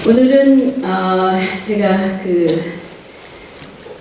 오늘은 제가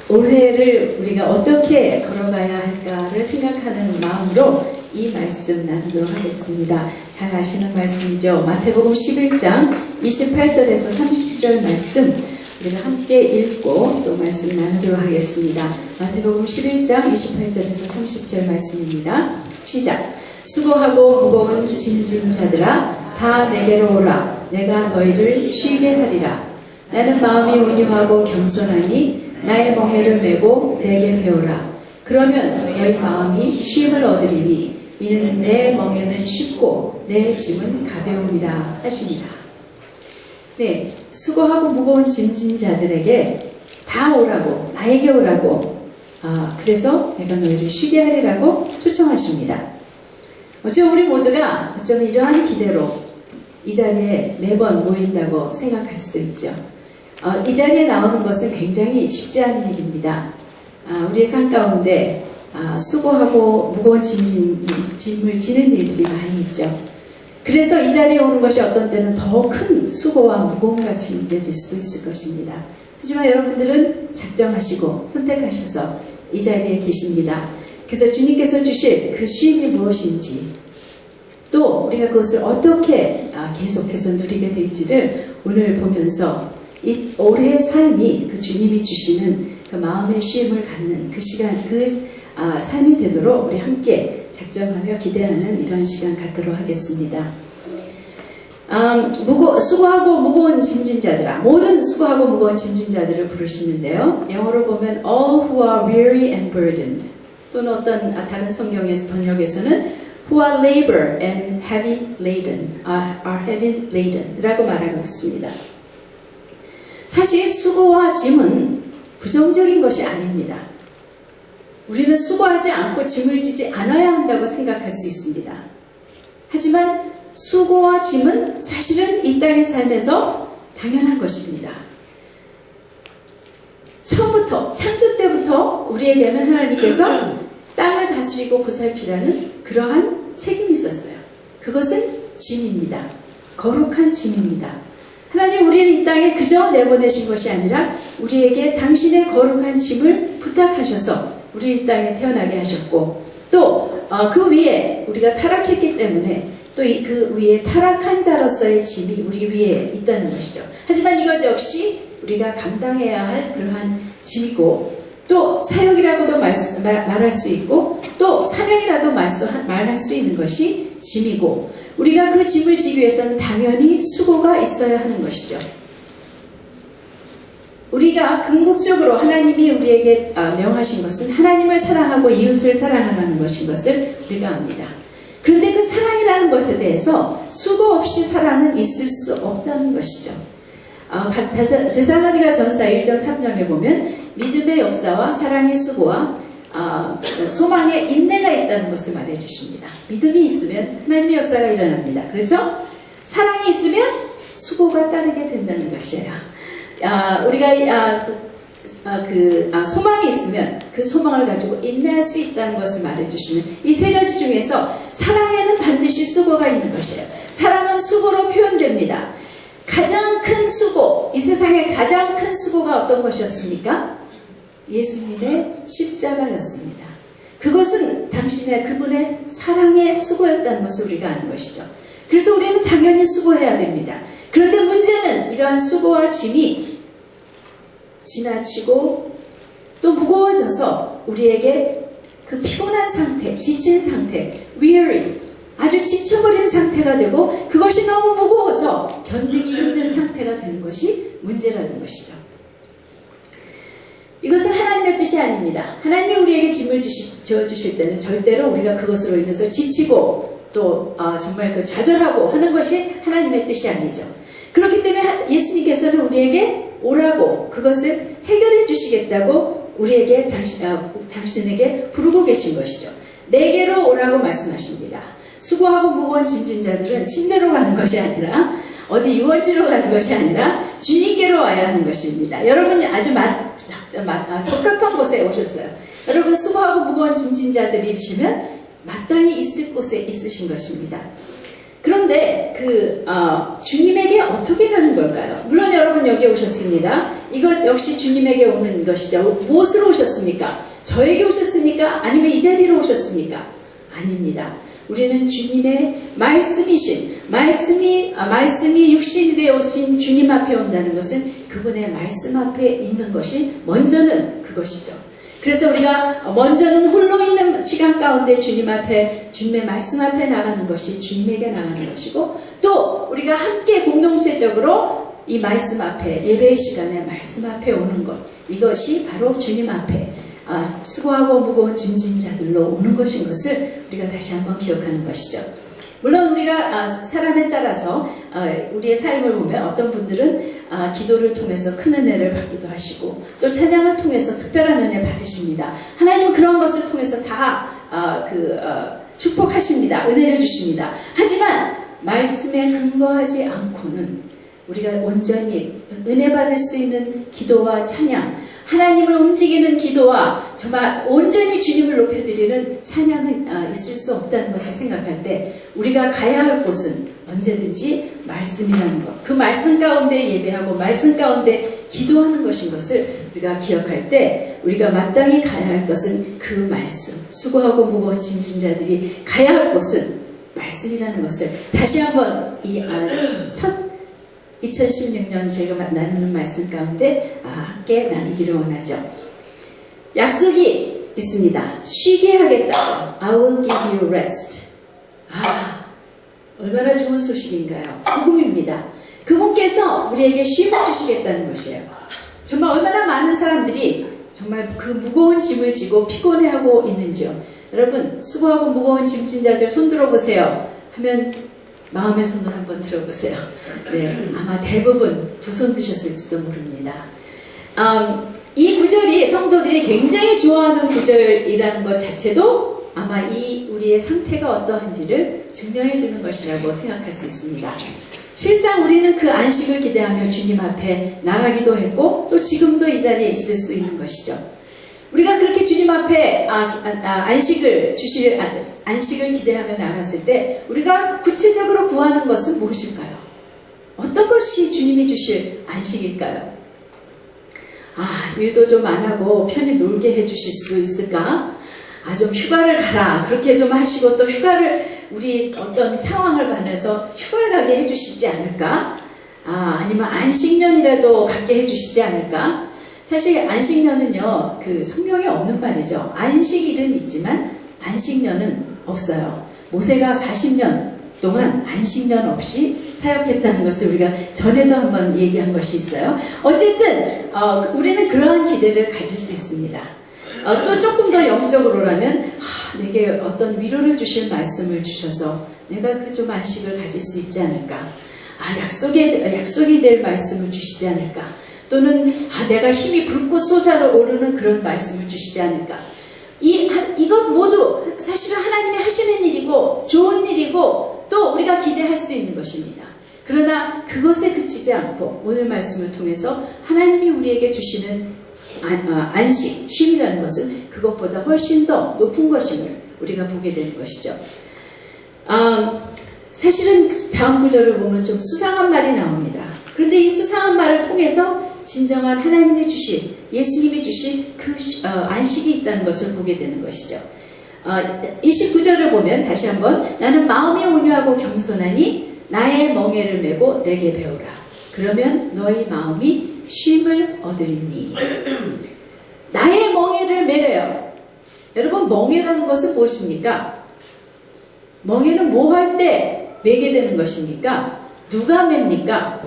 올해를 우리가 어떻게 걸어가야 할까를 생각하는 마음으로 이 말씀 나누도록 하겠습니다. 잘 아시는 말씀이죠. 마태복음 11장 28절에서 30절 말씀 우리가 함께 읽고 또 말씀 나누도록 하겠습니다. 마태복음 11장 28절에서 30절 말씀입니다. 시작. 수고하고 무거운 짐진 자들아 다 내게로 오라. 내가 너희를 쉬게 하리라. 나는 마음이 온유하고 겸손하니 나의 멍에를 메고 내게 배우라. 그러면 너희 마음이 쉼을 얻으리니 이는 내 멍에는 쉽고 내 짐은 가벼우니라 하시니라. 네, 수고하고 무거운 짐진 자들에게 다 오라고, 나에게 오라고, 그래서 내가 너희를 쉬게 하리라고 초청하십니다. 어쩌면 우리 모두가 어쩌면 이러한 기대로 이 자리에 매번 모인다고 생각할 수도 있죠. 이 자리에 나오는 것은 굉장히 쉽지 않은 일입니다. 우리의 삶 가운데 수고하고 무거운 짐을 지는 일들이 많이 있죠. 그래서 이 자리에 오는 것이 어떤 때는 더 큰 수고와 무거움같이 느껴질 수도 있을 것입니다. 하지만 여러분들은 작정하시고 선택하셔서 이 자리에 계십니다. 그래서 주님께서 주실 그 쉼이 무엇인지 또 우리가 그것을 어떻게 계속해서 누리게 될지를 오늘 보면서 이 올해의 삶이 그 주님이 주시는 그 마음의 쉼을 갖는 그 시간, 그 삶이 되도록 우리 함께 작정하며 기대하는 이런 시간 갖도록 하겠습니다. 수고하고 무거운 짐진 자들아, 모든 수고하고 무거운 짐진 자들을 부르시는데요. 영어로 보면 all who are weary and burdened, 또는 어떤 다른 성경에서 번역에서는 who are labor and heavy laden, are heavy laden 라고 말하고 있습니다. 사실 수고와 짐은 부정적인 것이 아닙니다. 우리는 수고하지 않고 짐을 지지 않아야 한다고 생각할 수 있습니다. 하지만 수고와 짐은 사실은 이 땅의 삶에서 당연한 것입니다. 처음부터, 창조 때부터 우리에게는 하나님께서 땅을 다스리고 보살피라는 그러한 책임이 있었어요. 그것은 짐입니다. 거룩한 짐입니다. 하나님 우리를 이 땅에 그저 내보내신 것이 아니라 우리에게 당신의 거룩한 짐을 부탁하셔서 우리 이 땅에 태어나게 하셨고 또 그 위에 우리가 타락했기 때문에 또 그 위에 타락한 자로서의 짐이 우리 위에 있다는 것이죠. 하지만 이것 역시 우리가 감당해야 할 그러한 짐이고 또 사역이라고도 말할 수 있고 또 사명이라도 말할 수 있는 것이 짐이고 우리가 그 짐을 지기 위해서는 당연히 수고가 있어야 하는 것이죠. 우리가 궁극적으로 하나님이 우리에게 명하신 것은 하나님을 사랑하고 이웃을 사랑하라는 것인 것을 우리가 압니다. 그런데 그 사랑이라는 것에 대해서 수고 없이 사랑은 있을 수 없다는 것이죠. 데살로니가 전서 1장 3장에 보면 믿음의 역사와 사랑의 수고와 소망의 인내가 있다는 것을 말해주십니다. 믿음이 있으면 하나님의 역사가 일어납니다. 그렇죠? 사랑이 있으면 수고가 따르게 된다는 것이에요. 우리가 소망이 있으면 그 소망을 가지고 인내할 수 있다는 것을 말해주시는 이 세 가지 중에서 사랑에는 반드시 수고가 있는 것이에요. 사랑은 수고로 표현됩니다. 가장 큰 수고, 이 세상의 가장 큰 수고가 어떤 것이었습니까? 예수님의 십자가였습니다. 그것은 그분의 사랑의 수고였다는 것을 우리가 아는 것이죠. 그래서 우리는 당연히 수고해야 됩니다. 그런데 문제는 이러한 수고와 짐이 지나치고 또 무거워져서 우리에게 그 피곤한 상태, 지친 상태, weary, 아주 지쳐버린 상태가 되고 그것이 너무 무거워서 견디기 힘든 상태가 되는 것이 문제라는 것이죠. 이것은 하나님의 뜻이 아닙니다. 하나님이 우리에게 짐을 지어주실 때는 절대로 우리가 그것으로 인해서 지치고 또 정말 좌절하고 하는 것이 하나님의 뜻이 아니죠. 그렇기 때문에 예수님께서는 우리에게 오라고 그것을 해결해 주시겠다고 우리에게 당신에게 부르고 계신 것이죠. 내게로 오라고 말씀하십니다. 수고하고 무거운 짐진 자들은 침대로 가는 것이 아니라 어디 유원지로 가는 것이 아니라 주님께로 와야 하는 것입니다. 여러분이 아주 적합한 곳에 오셨어요. 여러분 수고하고 무거운 짐진 자들이시면 마땅히 있을 곳에 있으신 것입니다. 그런데 주님에게 어떻게 가는 걸까요? 물론 여기에 오셨습니다. 이것 역시 주님에게 오는 것이죠. 무엇으로 오셨습니까? 저에게 오셨습니까? 아니면 이 자리로 오셨습니까? 아닙니다. 우리는 주님의 말씀이 육신이 되어 오신 주님 앞에 온다는 것은 그분의 말씀 앞에 있는 것이 먼저는 그것이죠. 그래서 우리가 먼저는 홀로 있는 시간 가운데 주님 앞에, 주님의 말씀 앞에 나가는 것이 주님에게 나가는 것이고, 또 우리가 함께 공동체적으로 이 말씀 앞에, 예배의 시간에 말씀 앞에 오는 것, 이것이 바로 주님 앞에 수고하고 무거운 짐진 자들로 오는 것인 것을 우리가 다시 한번 기억하는 것이죠. 물론 우리가 사람에 따라서 우리의 삶을 보면 어떤 분들은 기도를 통해서 큰 은혜를 받기도 하시고, 또 찬양을 통해서 특별한 은혜 받으십니다. 하나님은 그런 것을 통해서 다 축복하십니다. 은혜를 주십니다. 하지만 말씀에 근거하지 않고는 우리가 온전히 은혜 받을 수 있는 기도와 찬양, 하나님을 움직이는 기도와 정말 온전히 주님을 높여드리는 찬양은 있을 수 없다는 것을 생각할 때, 우리가 가야 할 곳은 언제든지 말씀이라는 것, 그 말씀 가운데 예배하고 말씀 가운데 기도하는 것인 것을 우리가 기억할 때, 우리가 마땅히 가야 할 것은 그 말씀, 수고하고 무거운 짐진 자들이 가야 할 곳은 말씀이라는 것을 다시 한번 첫 2016년 제가 나누는 말씀 가운데 함께 나누기를 원하죠. 약속이 있습니다. 쉬게 하겠다고. I will give you rest. 얼마나 좋은 소식인가요? 복음입니다. 그분께서 우리에게 쉼을 주시겠다는 것이에요. 정말 얼마나 많은 사람들이 정말 그 무거운 짐을 지고 피곤해하고 있는지요. 여러분, 수고하고 무거운 짐진 자들 손 들어보세요 하면 마음의 손을 한번 들어보세요. 네, 아마 대부분 두 손 드셨을지도 모릅니다. 이 구절이 성도들이 굉장히 좋아하는 구절이라는 것 자체도 아마 이 우리의 상태가 어떠한지를 증명해 주는 것이라고 생각할 수 있습니다. 실상 우리는 그 안식을 기대하며 주님 앞에 나가기도 했고, 또 지금도 이 자리에 있을 수 있는 것이죠. 우리가 그렇게 주님 앞에 안식을 기대하며 나갔을 때 우리가 구체적으로 구하는 것은 무엇일까요? 어떤 것이 주님이 주실 안식일까요? 일도 좀 안 하고 편히 놀게 해주실 수 있을까? 좀 휴가를 가라 그렇게 좀 하시고, 또 휴가를 우리 어떤 상황을 반해서 휴가를 가게 해주시지 않을까? 아니면 안식년이라도 갖게 해주시지 않을까? 사실 안식년은요, 그 성경에 없는 말이죠. 안식일은 있지만 안식년은 없어요. 모세가 40년 동안 안식년 없이 사역했다는 것을 우리가 전에도 한번 얘기한 것이 있어요. 어쨌든 우리는 그러한 기대를 가질 수 있습니다. 또 조금 더 영적으로라면 내게 어떤 위로를 주실 말씀을 주셔서 내가 그 좀 안식을 가질 수 있지 않을까? 약속이 될 말씀을 주시지 않을까? 또는 내가 힘이 불꽃 솟아오르는 그런 말씀을 주시지 않을까? 이것 모두 사실은 하나님이 하시는 일이고 좋은 일이고 또 우리가 기대할 수 있는 것입니다. 그러나 그것에 그치지 않고 오늘 말씀을 통해서 하나님이 우리에게 주시는 안식, 쉼이라는 것은 그것보다 훨씬 더 높은 것임을 우리가 보게 되는 것이죠. 사실은 다음 구절을 보면 좀 수상한 말이 나옵니다. 그런데 이 수상한 말을 통해서 진정한 하나님이 주신, 예수님이 주신 그 안식이 있다는 것을 보게 되는 것이죠. 29절을 보면 다시 한번, 나는 마음이 온유하고 겸손하니 나의 멍에를 메고 내게 배우라. 그러면 너희 마음이 쉼을 얻으리니. 나의 멍에를 메래요. 여러분, 멍에라는 것은 무엇입니까? 멍에는 뭐 할 때 메게 되는 것입니까? 누가 맵니까?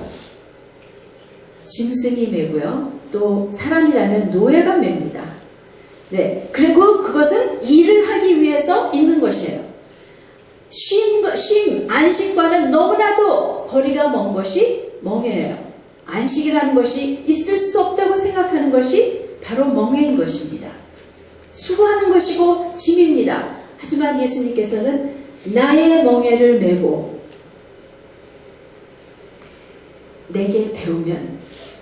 짐승이 메고요. 또 사람이라면 노예가 맵니다. 네, 그리고 그것은 일을 하기 위해서 있는 것이에요. 안식과는 너무나도 거리가 먼 것이 멍에예요. 안식이라는 것이 있을 수 없다고 생각하는 것이 바로 멍에인 것입니다. 수고하는 것이고 짐입니다. 하지만 예수님께서는 나의 멍에를 메고 내게 배우면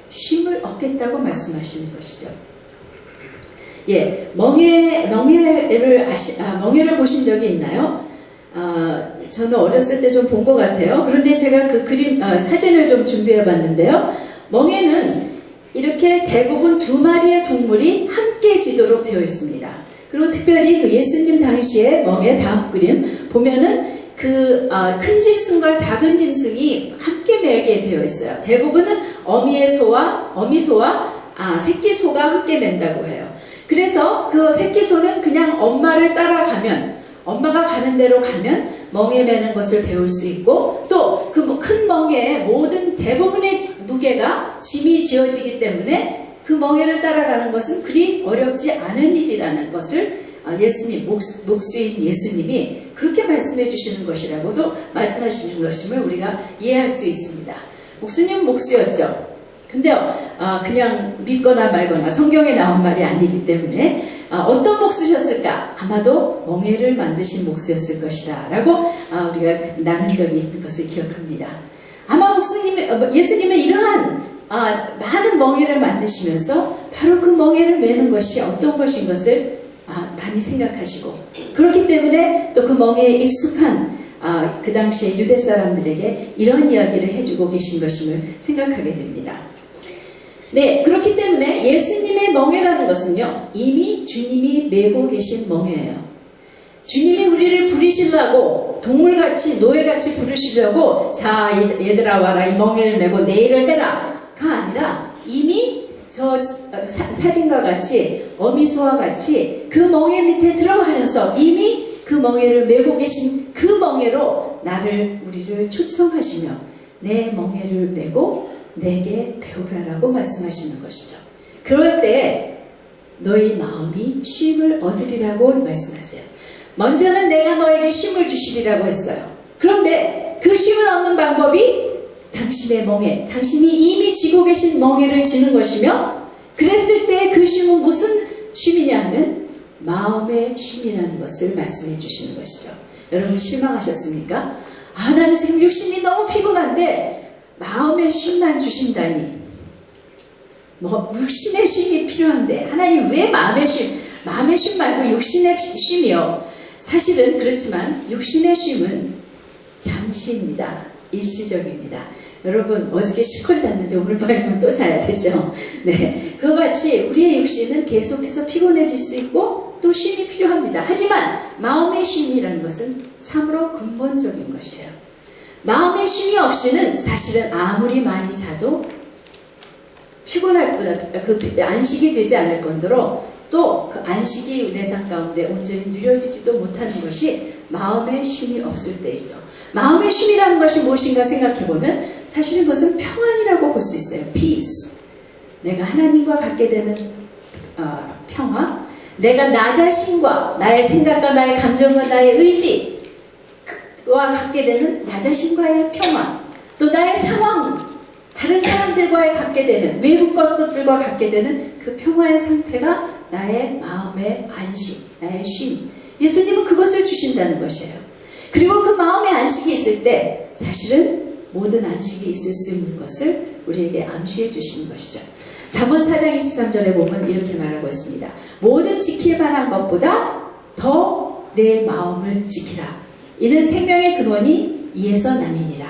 쉼을 얻겠다고 말씀하시는 것이죠. 예, 멍에를 보신 적이 있나요? 저는 어렸을 때 좀 본 것 같아요. 그런데 제가 그 그림, 사진을 좀 준비해 봤는데요. 멍에는 이렇게 대부분 두 마리의 동물이 함께 지도록 되어 있습니다. 그리고 특별히 그 예수님 당시에 멍에 다음 그림 보면은 큰 짐승과 작은 짐승이 함께 매게 되어 있어요. 대부분은 어미소와 새끼 소가 함께 맨다고 해요. 그래서 그 새끼 소는 그냥 엄마를 따라가면, 엄마가 가는 대로 가면 멍에 매는 것을 배울 수 있고, 또 그 큰 멍에 모든 대부분의 무게가 짐이 지어지기 때문에 그 멍에를 따라가는 것은 그리 어렵지 않은 일이라는 것을 목수인 예수님이 그렇게 말씀해 주시는 것이라고도 말씀하시는 것임을 우리가 이해할 수 있습니다. 목수님은 목수였죠. 근데요, 그냥 믿거나 말거나 성경에 나온 말이 아니기 때문에 어떤 목수셨을까? 아마도 멍에를 만드신 목수였을 것이다 라고 우리가 나눈 적이 있는 것을 기억합니다. 아마 예수님은 이러한 많은 멍에를 만드시면서 바로 그 멍에를 매는 것이 어떤 것인 것을 많이 생각하시고, 그렇기 때문에 또 그 멍에에 익숙한 그 당시에 유대 사람들에게 이런 이야기를 해주고 계신 것임을 생각하게 됩니다. 네, 그렇기 때문에 예수님의 멍에라는 것은요, 이미 주님이 메고 계신 멍에예요. 주님이 우리를 부리시려고, 동물같이 노예같이 부르시려고, 자 얘들아 와라, 이 멍에를 메고 내 일을 해라 가 아니라 이미 저 사진과 같이 어미소와 같이 그 멍에 밑에 들어가셔서 이미 그 멍에를 메고 계신 그 멍에로 우리를 초청하시며 내 멍에를 메고 내게 배우라라고 말씀하시는 것이죠. 그럴 때 너희 마음이 쉼을 얻으리라고 말씀하세요. 먼저는 내가 너에게 쉼을 주시리라고 했어요. 그런데 그 쉼을 얻는 방법이 당신의 멍에, 당신이 이미 지고 계신 멍에를 지는 것이며, 그랬을 때 그 쉼은 무슨 쉼이냐 하면 마음의 쉼이라는 것을 말씀해 주시는 것이죠. 여러분 실망하셨습니까? 나는 지금 육신이 너무 피곤한데 마음의 쉼만 주신다니. 육신의 쉼이 필요한데 하나님 왜 마음의 쉼 말고 육신의 쉼이요? 사실은 그렇지만 육신의 쉼은 잠시입니다. 일시적입니다. 여러분 어저께 실컷 잤는데 오늘 밤이면 또 자야 되죠. 네, 그와 같이 우리의 육신은 계속해서 피곤해질 수 있고 또 쉼이 필요합니다. 하지만 마음의 쉼이라는 것은 참으로 근본적인 것이에요. 마음의 쉼이 없이는 사실은 아무리 많이 자도 피곤할 뿐, 안식이 되지 않을 뿐더러 또 그 안식이 내 삶 가운데 온전히 누려지지도 못하는 것이 마음의 쉼이 없을 때이죠. 마음의 쉼이라는 것이 무엇인가 생각해보면 사실은 그것은 평안이라고 볼 수 있어요. peace. 내가 하나님과 갖게 되는 평화, 내가 나 자신과 나의 생각과 나의 감정과 나의 의지와 갖게 되는 나 자신과의 평화, 또 나의 상황, 다른 사람들과의 갖게 되는 외부 것들과 갖게 되는 그 평화의 상태가 나의 마음의 안식, 나의 쉼. 예수님은 그것을 주신다는 것이에요. 그리고 그 마음의 안식이 있을 때 사실은 모든 안식이 있을 수 있는 것을 우리에게 암시해 주시는 것이죠. 잠언 4장 23절에 보면 이렇게 말하고 있습니다. 모든 지킬 만한 것보다 더 내 마음을 지키라. 이는 생명의 근원이 이에서 남이니라.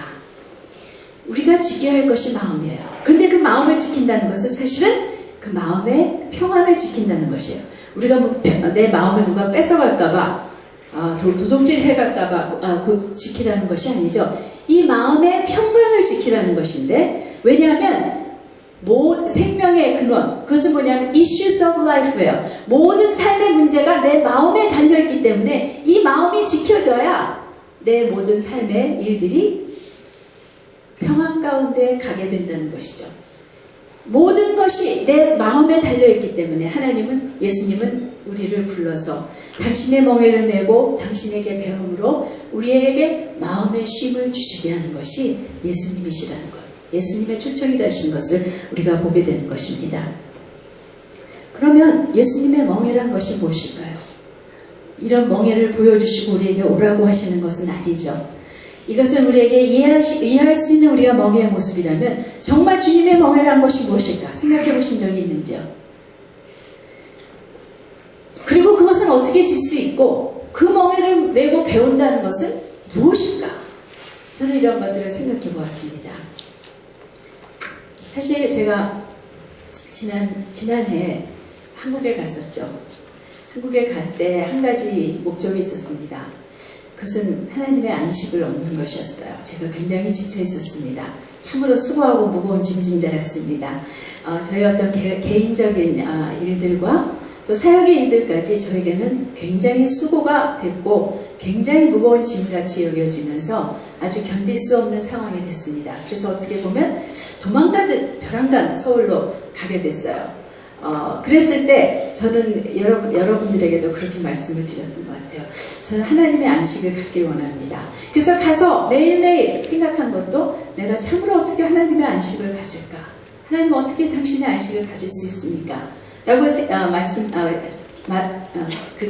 우리가 지켜야 할 것이 마음이에요. 근데 그 마음을 지킨다는 것은 사실은 그 마음의 평안을 지킨다는 것이에요. 우리가 내 마음을 누가 뺏어갈까봐, 도둑질 해갈까봐 지키라는 것이 아니죠. 이 마음의 평강을 지키라는 것인데, 왜냐하면 생명의 근원, 그것은 뭐냐면 issues of life예요. 모든 삶의 문제가 내 마음에 달려있기 때문에 이 마음이 지켜져야 내 모든 삶의 일들이 평안 가운데 가게 된다는 것이죠. 모든 것이 내 마음에 달려있기 때문에 예수님은 우리를 불러서 당신의 멍에를 메고 당신에게 배움으로 우리에게 마음의 쉼을 주시게 하는 것이 예수님이시라는 것, 예수님의 초청이라신 것을 우리가 보게 되는 것입니다. 그러면 예수님의 멍에란 것이 무엇일까요? 이런 멍에를 보여주시고 우리에게 오라고 하시는 것은 아니죠. 이것을 우리에게 이해할 수 있는 우리가 멍에의 모습이라면 정말 주님의 멍에란 것이 무엇일까 생각해 보신 적이 있는지요? 그리고 그것은 어떻게 질 수 있고 그 멍에를 메고 배운다는 것은 무엇일까? 저는 이런 것들을 생각해 보았습니다. 사실 제가 지난해 한국에 갔었죠. 한국에 갈 때 한 가지 목적이 있었습니다. 그것은 하나님의 안식을 얻는 것이었어요. 제가 굉장히 지쳐 있었습니다. 참으로 수고하고 무거운 짐진 자였습니다. 저희 어떤 개인적인 일들과 또 사역의 일들까지 저에게는 굉장히 수고가 됐고 굉장히 무거운 짐같이 여겨지면서 아주 견딜 수 없는 상황이 됐습니다. 그래서 어떻게 보면 도망가듯 벼랑간 서울로 가게 됐어요. 그랬을 때 저는 여러분들에게도 그렇게 말씀을 드렸던 것 같아요. 저는 하나님의 안식을 갖길 원합니다. 그래서 가서 매일매일 생각한 것도 내가 참으로 어떻게 하나님의 안식을 가질까? 하나님 어떻게 당신의 안식을 가질 수 있습니까? 라고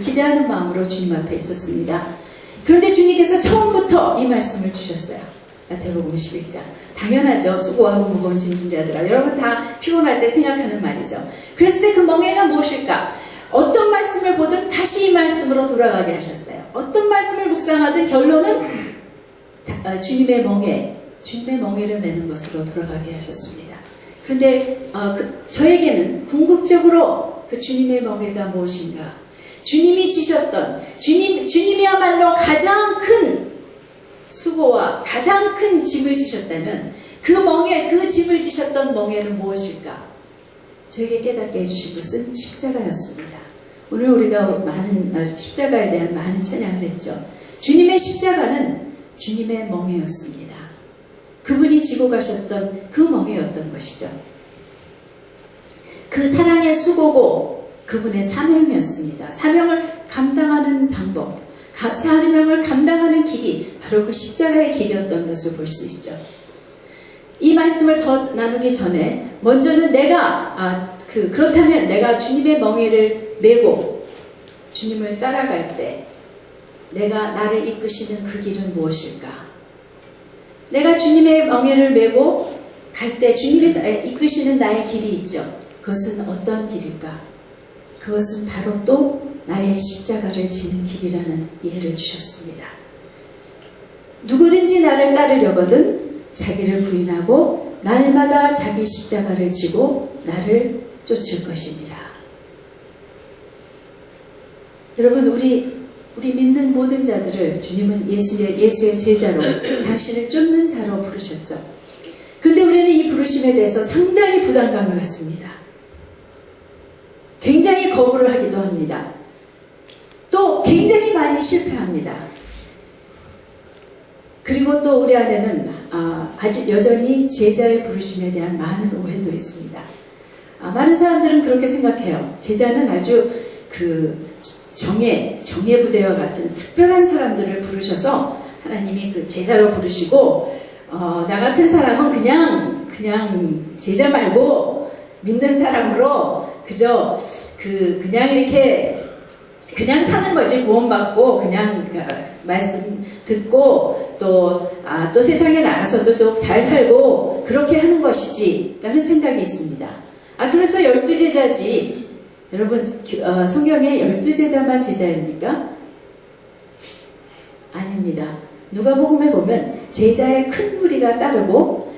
기대하는 마음으로 주님 앞에 있었습니다. 그런데 주님께서 처음부터 이 말씀을 주셨어요. 마태복음 11장. 당연하죠. 수고하고 무거운 짐진 자들아. 여러분 다 피곤할 때 생각하는 말이죠. 그랬을 때 그 멍에가 무엇일까? 어떤 말씀을 보든 다시 이 말씀으로 돌아가게 하셨어요. 어떤 말씀을 묵상하든 결론은 주님의 멍에를 매는 것으로 돌아가게 하셨습니다. 그런데 저에게는 궁극적으로 그 주님의 멍에가 무엇인가? 주님이 지셨던 주님이야말로 가장 큰 수고와 가장 큰 짐을 지셨다면 그 짐을 지셨던 멍에는 무엇일까? 저에게 깨닫게 해주신 것은 십자가였습니다. 오늘 우리가 십자가에 대한 많은 찬양을 했죠. 주님의 십자가는 주님의 멍에였습니다. 그분이 지고 가셨던 그 멍에였던 것이죠. 그 사랑의 수고고 그분의 사명이었습니다. 사명을 감당하는 방법, 사명을 감당하는 길이 바로 그 십자가의 길이었던 것을 볼 수 있죠. 이 말씀을 더 나누기 전에 먼저는 그렇다면 내가 주님의 멍에를 메고 주님을 따라갈 때 내가 나를 이끄시는 그 길은 무엇일까? 내가 주님의 멍에를 메고 갈 때 주님이 이끄시는 나의 길이 있죠. 그것은 어떤 길일까? 그것은 바로 또 나의 십자가를 지는 길이라는 이해를 주셨습니다. 누구든지 나를 따르려거든 자기를 부인하고 날마다 자기 십자가를 지고 나를 쫓을 것입니다. 여러분 우리 믿는 모든 자들을 주님은 예수의 제자로 당신을 쫓는 자로 부르셨죠. 그런데 우리는 이 부르심에 대해서 상당히 부담감을 갖습니다. 굉장히 거부를 하기도 합니다. 또 굉장히 많이 실패합니다. 그리고 또 우리 안에는 아직 여전히 제자의 부르심에 대한 많은 오해도 있습니다. 많은 사람들은 그렇게 생각해요. 제자는 아주 정예부대와 같은 특별한 사람들을 부르셔서 하나님이 그 제자로 부르시고 나 같은 사람은 그냥 제자 말고 믿는 사람으로 그저 그냥 이렇게 그냥 사는 거지. 구원받고 그냥 말씀 듣고 또 세상에 나가서도 좀 잘 살고 그렇게 하는 것이지 라는 생각이 있습니다. 그래서 12제자지. 여러분 성경에 12제자만 제자입니까? 아닙니다. 누가복음에 보면 제자의 큰 무리가 따르고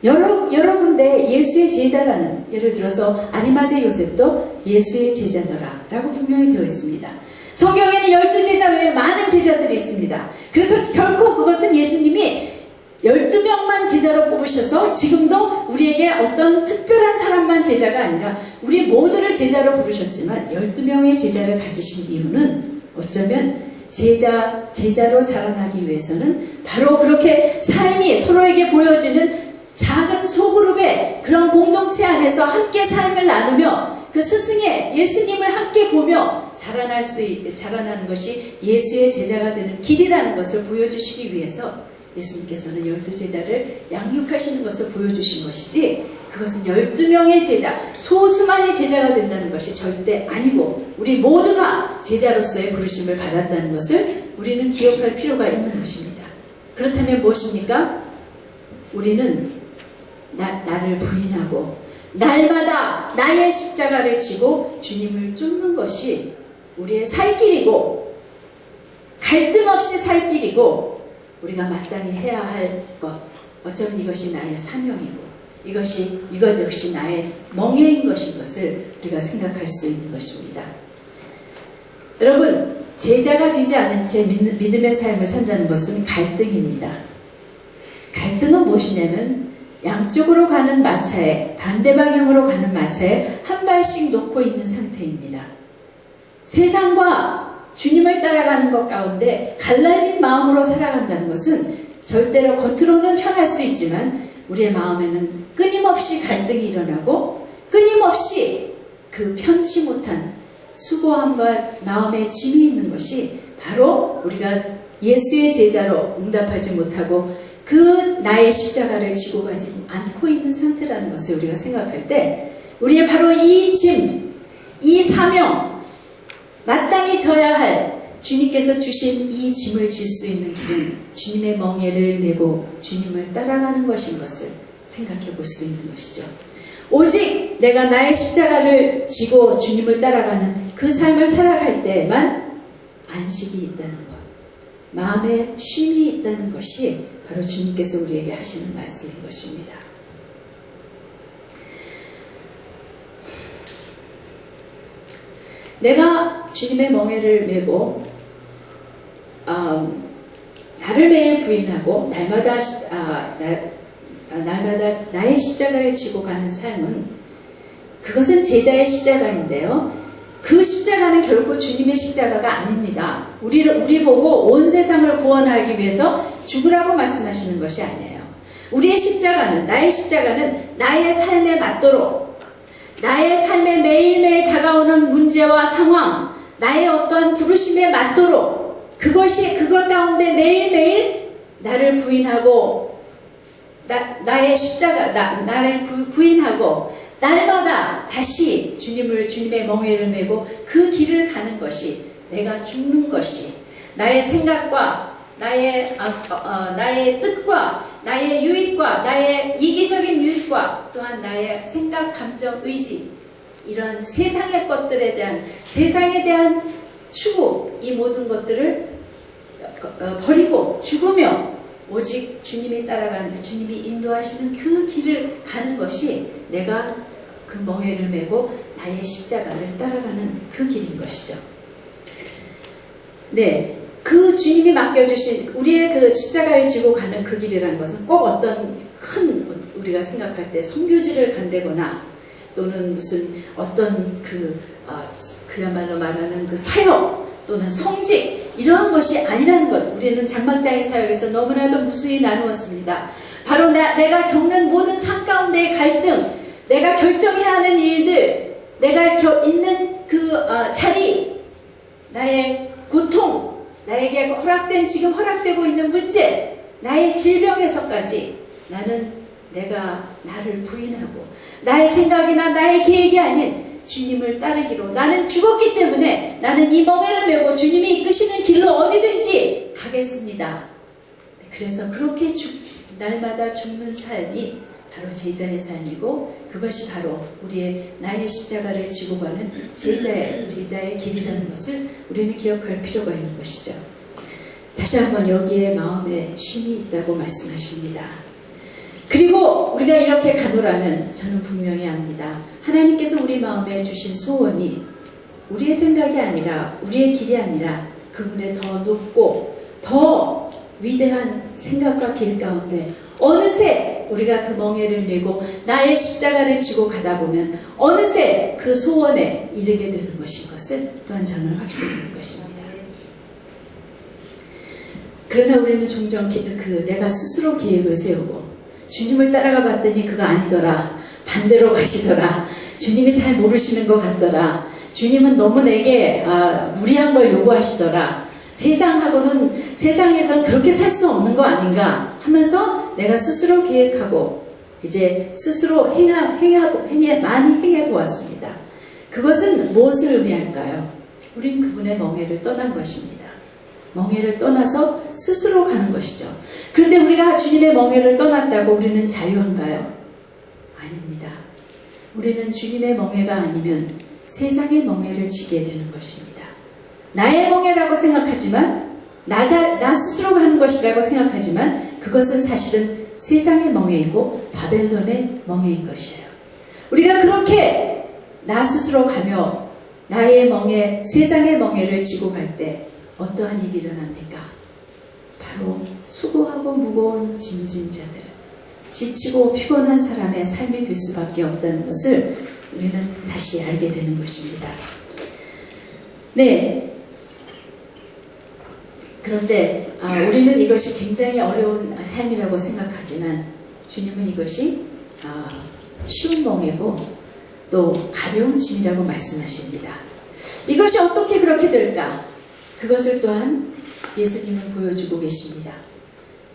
여러 군데 예수의 제자라는, 예를 들어서 아리마대 요셉도 예수의 제자더라 라고 분명히 되어 있습니다. 성경에는 12제자 외에 많은 제자들이 있습니다. 그래서 결코 그것은 예수님이 12명만 제자로 뽑으셔서 지금도 우리에게 어떤 특별한 사람만 제자가 아니라 우리 모두를 제자로 부르셨지만 12명의 제자를 가지신 이유는 어쩌면 제자로 자라나기 위해서는 바로 그렇게 삶이 서로에게 보여지는 작은 소그룹의 그런 공동체 안에서 함께 삶을 나누며 그 스승의 예수님을 함께 보며 자라나는 것이 예수의 제자가 되는 길이라는 것을 보여주시기 위해서 예수님께서는 12제자를 양육하시는 것을 보여주신 것이지, 그것은 12명의 제자, 소수만이 제자가 된다는 것이 절대 아니고 우리 모두가 제자로서의 부르심을 받았다는 것을 우리는 기억할 필요가 있는 것입니다. 그렇다면 무엇입니까? 우리는 나를 부인하고 날마다 나의 십자가를 지고 주님을 쫓는 것이 우리의 살 길이고, 갈등 없이 살 길이고, 우리가 마땅히 해야 할 것, 어쩌면 이것이 나의 사명이고 이것 역시 나의 멍에인 것인 것을 우리가 생각할 수 있는 것입니다. 여러분, 제자가 되지 않은 채 믿음의 삶을 산다는 것은 갈등입니다. 갈등은 무엇이냐면 양쪽으로 가는 마차에, 반대 방향으로 가는 마차에 한 발씩 놓고 있는 상태입니다. 세상과 주님을 따라가는 것 가운데 갈라진 마음으로 살아간다는 것은 절대로 겉으로는 편할 수 있지만 우리의 마음에는 끊임없이 갈등이 일어나고 끊임없이 그 편치 못한 수고함과 마음의 짐이 있는 것이 바로 우리가 예수의 제자로 응답하지 못하고 그 나의 십자가를 지고 가지 않고 있는 상태라는 것을 우리가 생각할 때 우리의 바로 이 짐, 이 사명, 마땅히 져야 할 주님께서 주신 이 짐을 질 수 있는 길은 주님의 멍에를 메고 주님을 따라가는 것인 것을 생각해 볼 수 있는 것이죠. 오직 내가 나의 십자가를 지고 주님을 따라가는 그 삶을 살아갈 때에만 안식이 있다는 것, 마음에 쉼이 있다는 것이 바로 주님께서 우리에게 하시는 말씀인 것입니다. 내가 주님의 멍에를 메고 나를 매일 부인하고 날마다 나의 십자가를 지고 가는 삶은 그것은 제자의 십자가인데요. 그 십자가는 결코 주님의 십자가가 아닙니다. 우리 보고 온 세상을 구원하기 위해서 죽으라고 말씀하시는 것이 아니에요. 우리의 십자가는, 나의 십자가는 나의 삶에 맞도록, 나의 삶에 매일매일 다가오는 문제와 상황, 나의 어떠한 부르심에 맞도록 그것 가운데 매일매일 나를 부인하고 나의 십자가, 나를 부인하고 날마다 다시 주님의 멍에를 메고 그 길을 가는 것이, 내가 죽는 것이, 나의 생각과 나의 뜻과 나의 유익과 나의 이기적인 유익과 또한 나의 생각, 감정, 의지, 이런 세상의 것들에 대한, 세상에 대한 추구, 이 모든 것들을 버리고 죽으며 오직 주님이 따라가는, 주님이 인도하시는 그 길을 가는 것이 내가 그 멍에를 메고 나의 십자가를 따라가는 그 길인 것이죠. 네, 그 주님이 맡겨주신 우리의 그 십자가를 지고 가는 그 길이라는 것은 꼭 어떤 큰, 우리가 생각할 때 선교지를 간다거나 또는 무슨 어떤 그야말로 말하는 그 사역 또는 성직, 이러한 것이 아니라는 것, 우리는 장막장의 사역에서 너무나도 무수히 나누었습니다. 바로 내가 겪는 모든 삶 가운데의 갈등, 내가 결정해야 하는 일들, 내가 있는 그 자리, 나의 고통, 나에게 지금 허락되고 있는 문제, 나의 질병에서까지 내가 나를 부인하고 나의 생각이나 나의 계획이 아닌 주님을 따르기로, 나는 죽었기 때문에 나는 이 멍에를 메고 주님이 이끄시는 길로 어디든지 가겠습니다. 그래서 그렇게 날마다 죽는 삶이 바로 제자의 삶이고, 그것이 바로 나의 십자가를 지고 가는 제자의 길이라는 것을 우리는 기억할 필요가 있는 것이죠. 다시 한번 여기에 마음에 쉼이 있다고 말씀하십니다. 그리고 우리가 이렇게 가노라면 저는 분명히 압니다. 하나님께서 우리 마음에 주신 소원이 우리의 생각이 아니라, 우리의 길이 아니라 그분의 더 높고 더 위대한 생각과 길 가운데 어느새 우리가 그 멍에를 메고 나의 십자가를 지고 가다 보면 어느새 그 소원에 이르게 되는 것인 것을 또한 저는 확신하는 것입니다. 그러나 우리는 종종 내가 스스로 계획을 세우고 주님을 따라가 봤더니 그거 아니더라, 반대로 가시더라, 주님이 잘 모르시는 것 같더라, 주님은 너무 내게 무리한 걸 요구하시더라, 세상에선 그렇게 살 수 없는 거 아닌가 하면서 내가 스스로 계획하고 이제 스스로 많이 행해보았습니다. 그것은 무엇을 의미할까요? 우린 그분의 멍에를 떠난 것입니다. 멍에를 떠나서 스스로 가는 것이죠. 그런데 우리가 주님의 멍에를 떠났다고 우리는 자유한가요? 아닙니다. 우리는 주님의 멍에가 아니면 세상의 멍에를 지게 되는 것입니다. 나의 멍에라고 생각하지만, 나 스스로가 하는 것이라고 생각하지만 그것은 사실은 세상의 멍에이고 바벨론의 멍에인 것이에요. 우리가 그렇게 나 스스로 가며 나의 멍에, 세상의 멍에를 지고 갈 때 어떠한 일이 일어납니까? 바로 수고하고 무거운 짐진 자들은 지치고 피곤한 사람의 삶이 될 수밖에 없다는 것을 우리는 다시 알게 되는 것입니다. 네. 그런데 우리는 이것이 굉장히 어려운 삶이라고 생각하지만 주님은 이것이 쉬운 멍이고 또 가벼운 짐이라고 말씀하십니다. 이것이 어떻게 그렇게 될까? 그것을 또한 예수님은 보여주고 계십니다.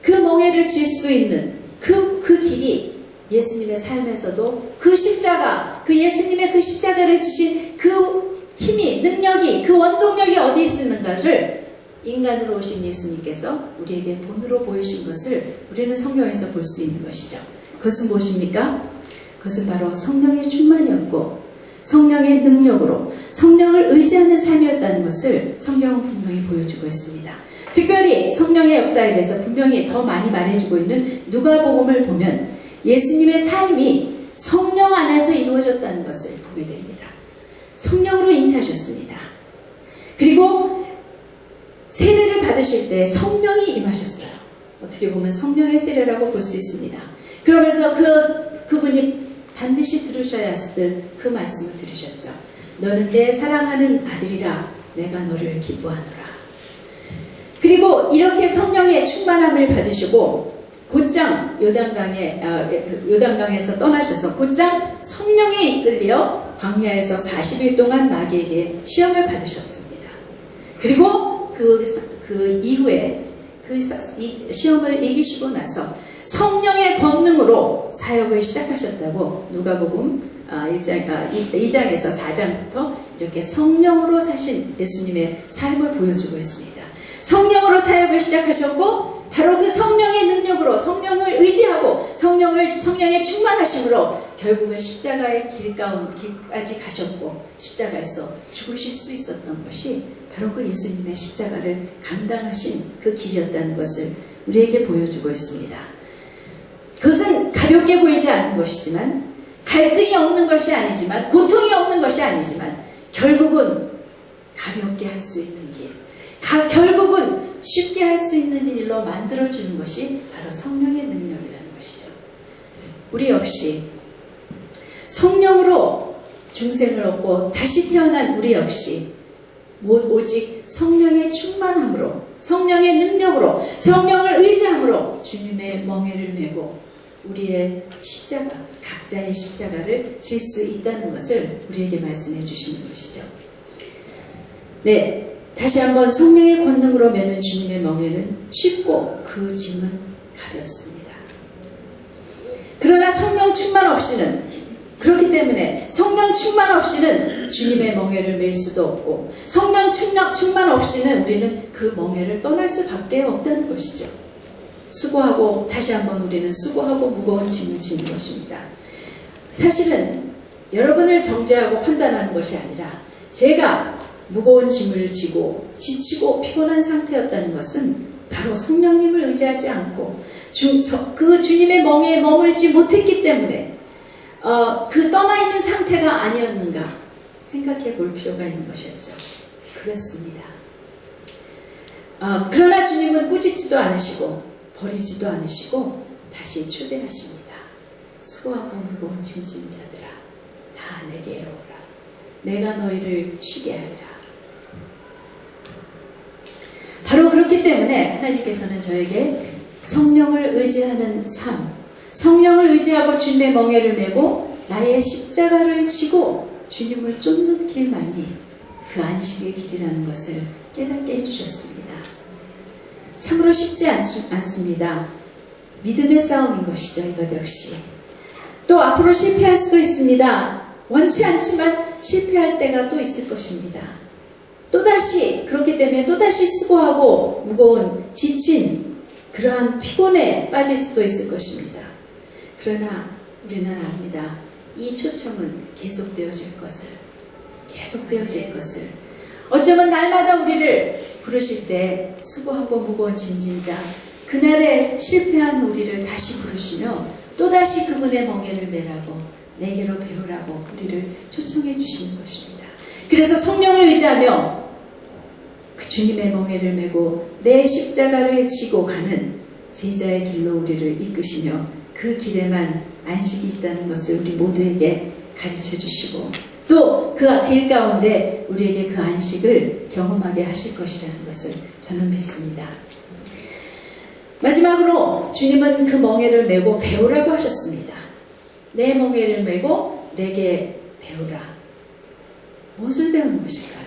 그 멍에를 질 수 있는 그 길이 예수님의 삶에서도 그 십자가, 그 예수님의 그 십자가를 지신 그 힘이, 능력이, 그 원동력이 어디 있는가를 인간으로 오신 예수님께서 우리에게 본으로 보이신 것을 우리는 성경에서 볼 수 있는 것이죠. 그것은 무엇입니까? 그것은 바로 성령의 충만이었고 성령의 능력으로 성령을 의지하는 삶이었다는 것을 성경은 분명히 보여주고 있습니다. 특별히 성령의 역사에 대해서 분명히 더 많이 말해주고 있는 누가복음을 보면 예수님의 삶이 성령 안에서 이루어졌다는 것을 보게 됩니다. 성령으로 잉태하셨습니다. 그리고 세례를 받으실 때 성령이 임하셨어요. 어떻게 보면 성령의 세례라고 볼 수 있습니다. 그러면서 그분이 반드시 들으셔야 했을 그 말씀을 들으셨죠. 너는 내 사랑하는 아들이라 내가 너를 기뻐하노라. 그리고 이렇게 성령의 충만함을 받으시고 곧장 요단강에서 떠나셔서 곧장 성령에 이끌려 광야에서 40일 동안 마귀에게 시험을 받으셨습니다. 그리고 그 이후에 그 시험을 이기시고 나서 성령의 권능으로 사역을 시작하셨다고 누가복음 2장에서 4장부터 이렇게 성령으로 사신 예수님의 삶을 보여주고 있습니다. 성령으로 사역을 시작하셨고 바로 그 성령의 능력으로 성령을 의지하고 성령의 충만하심으로 결국은 십자가의 길까지 가셨고 십자가에서 죽으실 수 있었던 것이 바로 그 예수님의 십자가를 감당하신 그 길이었다는 것을 우리에게 보여주고 있습니다. 그것은 가볍게 보이지 않는 것이지만 갈등이 없는 것이 아니지만 고통이 없는 것이 아니지만 결국은 가볍게 할 수 있는 길, 결국은 쉽게 할 수 있는 일로 만들어주는 것이 바로 성령의 능력이라는 것이죠. 우리 역시 성령으로 중생을 얻고 다시 태어난 우리 역시 오직 성령의 충만함으로 성령의 능력으로 성령을 의지함으로 주님의 멍에를 메고 우리의 십자가, 각자의 십자가를 질 수 있다는 것을 우리에게 말씀해 주시는 것이죠. 네, 다시 한번 성령의 권능으로 메는 주님의 멍에는 쉽고 그 짐은 가볍습니다. 그러나 성령 충만 없이는 그렇기 때문에 성령 충만 없이는 주님의 멍에를 맬 수도 없고 성령 충만 없이는 우리는 그 멍에를 떠날 수밖에 없다는 것이죠. 수고하고 다시 한번 우리는 수고하고 무거운 짐을 지는 것입니다. 사실은 여러분을 정죄하고 판단하는 것이 아니라 제가 무거운 짐을 지고 지치고 피곤한 상태였다는 것은 바로 성령님을 의지하지 않고 그 주님의 멍에에 머물지 못했기 때문에 그 떠나있는 상태가 아니었는가 생각해 볼 필요가 있는 것이었죠. 그렇습니다. 그러나 주님은 꾸짖지도 않으시고 버리지도 않으시고 다시 초대하십니다. 수고하고 무거운 짐진 자들아 다 내게로 오라. 내가 너희를 쉬게 하리라. 바로 그렇기 때문에 하나님께서는 저에게 성령을 의지하는 삶, 성령을 의지하고 주님의 멍에를 메고 나의 십자가를 지고 주님을 쫓는 길만이 그 안식의 길이라는 것을 깨닫게 해주셨습니다. 참으로 쉽지 않습니다. 믿음의 싸움인 것이죠. 이것 역시. 또 앞으로 실패할 수도 있습니다. 원치 않지만 실패할 때가 또 있을 것입니다. 또다시 그렇기 때문에 또다시 수고하고 무거운 지친 그러한 피곤에 빠질 수도 있을 것입니다. 그러나 우리는 압니다. 이 초청은 계속되어질 것을 어쩌면 날마다 우리를 부르실 때 수고하고 무거운 짐진 자 그날에 실패한 우리를 다시 부르시며 또다시 그분의 멍에를 매라고 내게로 배우라고 우리를 초청해 주시는 것입니다. 그래서 성령을 의지하며 그 주님의 멍에를 메고 내 십자가를 지고 가는 제자의 길로 우리를 이끄시며 그 길에만 안식이 있다는 것을 우리 모두에게 가르쳐 주시고 또 그 길 가운데 우리에게 그 안식을 경험하게 하실 것이라는 것을 저는 믿습니다. 마지막으로 주님은 그 멍에를 메고 배우라고 하셨습니다. 내 멍에를 메고 내게 배우라. 무엇을 배우는 것일까요?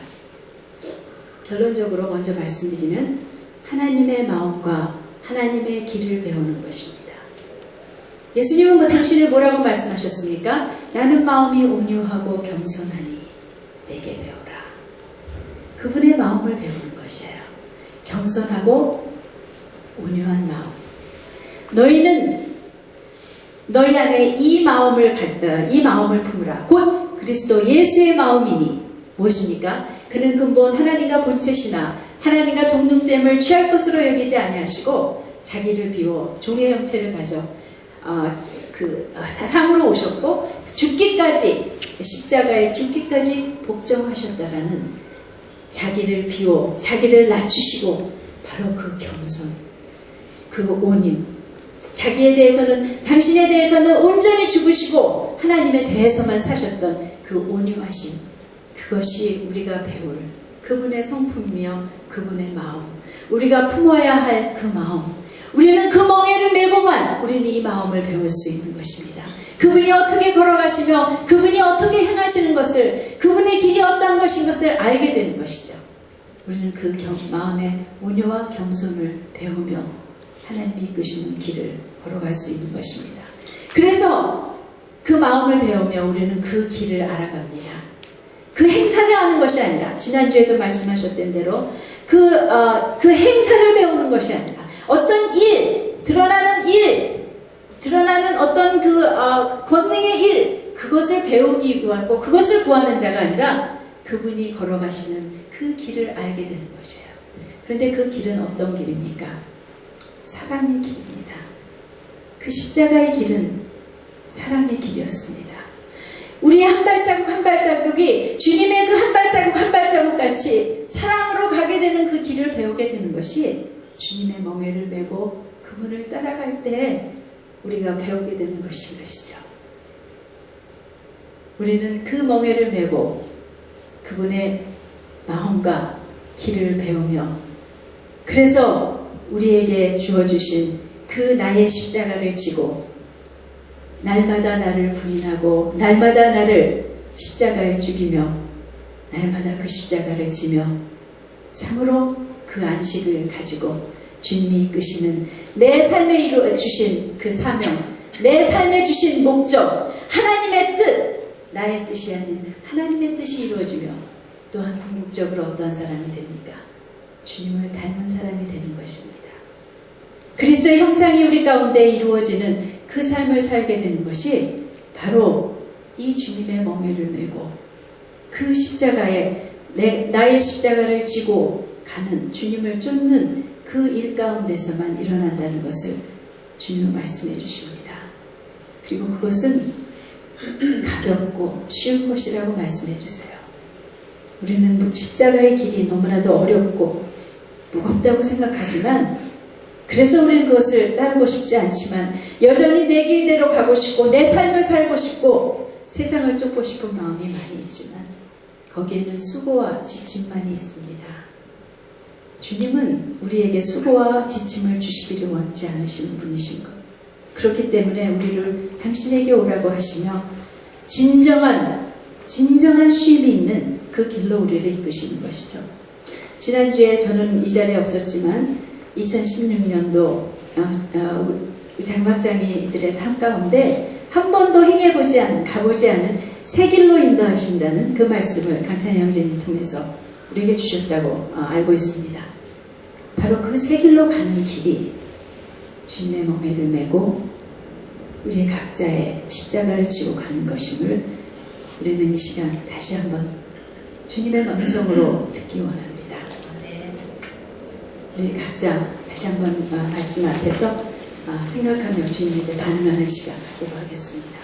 결론적으로 먼저 말씀드리면 하나님의 마음과 하나님의 길을 배우는 것입니다. 예수님은 당신을 뭐라고 말씀하셨습니까? 나는 마음이 온유하고 겸손하니 내게 배우라. 그분의 마음을 배우는 것이에요. 겸손하고 온유한 마음. 너희는 너희 안에 이 마음을 가지다. 이 마음을 품으라. 곧 그리스도 예수의 마음이니 무엇입니까? 그는 근본 하나님과 본체시나 하나님과 동등됨을 취할 것으로 여기지 아니하시고 자기를 비워 종의 형체를 가져 사람으로 오셨고 죽기까지 십자가에 죽기까지 복종하셨다라는 자기를 비워 자기를 낮추시고 바로 그 겸손, 그 온유, 자기에 대해서는 당신에 대해서는 온전히 죽으시고 하나님에 대해서만 사셨던 그 온유하심, 그것이 우리가 배울 그분의 성품이며 그분의 마음, 우리가 품어야 할 그 마음. 우리는 그 멍에를 메고만 우리는 이 마음을 배울 수 있는 것입니다. 그분이 어떻게 걸어가시며 그분이 어떻게 행하시는 것을, 그분의 길이 어떤 것인 것을 알게 되는 것이죠. 우리는 그 마음의 온유와 겸손을 배우며 하나님이 이끄시는 길을 걸어갈 수 있는 것입니다. 그래서 그 마음을 배우며 우리는 그 길을 알아갑니다. 그 행사를 하는 것이 아니라, 지난주에도 말씀하셨던 대로 그 행사를 배우는 것이 아니라 어떤 드러나는 어떤 권능의 일, 그것을 배우기 위하고 그것을 구하는 자가 아니라 그분이 걸어가시는 그 길을 알게 되는 것이에요. 그런데 그 길은 어떤 길입니까? 사랑의 길입니다. 그 십자가의 길은 사랑의 길이었습니다. 우리의 한 발자국 한 발자국이 주님의 그 한 발자국 한 발자국 같이 사랑으로 가게 되는 그 길을 배우게 되는 것이 주님의 멍에를 메고 그분을 따라갈 때 우리가 배우게 되는 것이죠. 우리는 그 멍에를 메고 그분의 마음과 길을 배우며 그래서 우리에게 주어주신 그 나의 십자가를 지고 날마다 나를 부인하고 날마다 나를 십자가에 죽이며 날마다 그 십자가를 지며 참으로 그 안식을 가지고 주님이 이끄시는 내 삶에 이루어 주신 그 사명, 내 삶에 주신 목적, 하나님의 뜻, 나의 뜻이 아닌 하나님의 뜻이 이루어지며 또한 궁극적으로 어떤 사람이 됩니까? 주님을 닮은 사람이 되는 것입니다. 그리스도의 형상이 우리 가운데 이루어지는 그 삶을 살게 되는 것이 바로 이 주님의 멍에를 메고 그 십자가에 나의 십자가를 지고 가는 주님을 쫓는 그 일 가운데서만 일어난다는 것을 주님은 말씀해 주십니다. 그리고 그것은 가볍고 쉬운 것이라고 말씀해 주세요. 우리는 십자가의 길이 너무나도 어렵고 무겁다고 생각하지만 그래서 우리는 그것을 따르고 싶지 않지만 여전히 내 길대로 가고 싶고 내 삶을 살고 싶고 세상을 쫓고 싶은 마음이 많이 있지만 거기에는 수고와 지침만이 있습니다. 주님은 우리에게 수고와 지침을 주시기를 원치 않으시는 분이신 것. 그렇기 때문에 우리를 당신에게 오라고 하시며 진정한 쉼이 있는 그 길로 우리를 이끄시는 것이죠. 지난주에 저는 이 자리에 없었지만 2016년도 장막장이들의 삶 가운데 한 번도 가보지 않은 새 길로 인도하신다는 그 말씀을 강찬희 형제님 통해서 우리에게 주셨다고 알고 있습니다. 바로 그 새 길로 가는 길이 주님의 멍에를 메고 우리의 각자의 십자가를 지고 가는 것임을 우리는 이 시간 다시 한번 주님의 음성으로 듣기 원합니다. 우리 각자 다시 한번 말씀 앞에서 생각하며 주님에게 반응하는 시간 갖도록 하겠습니다.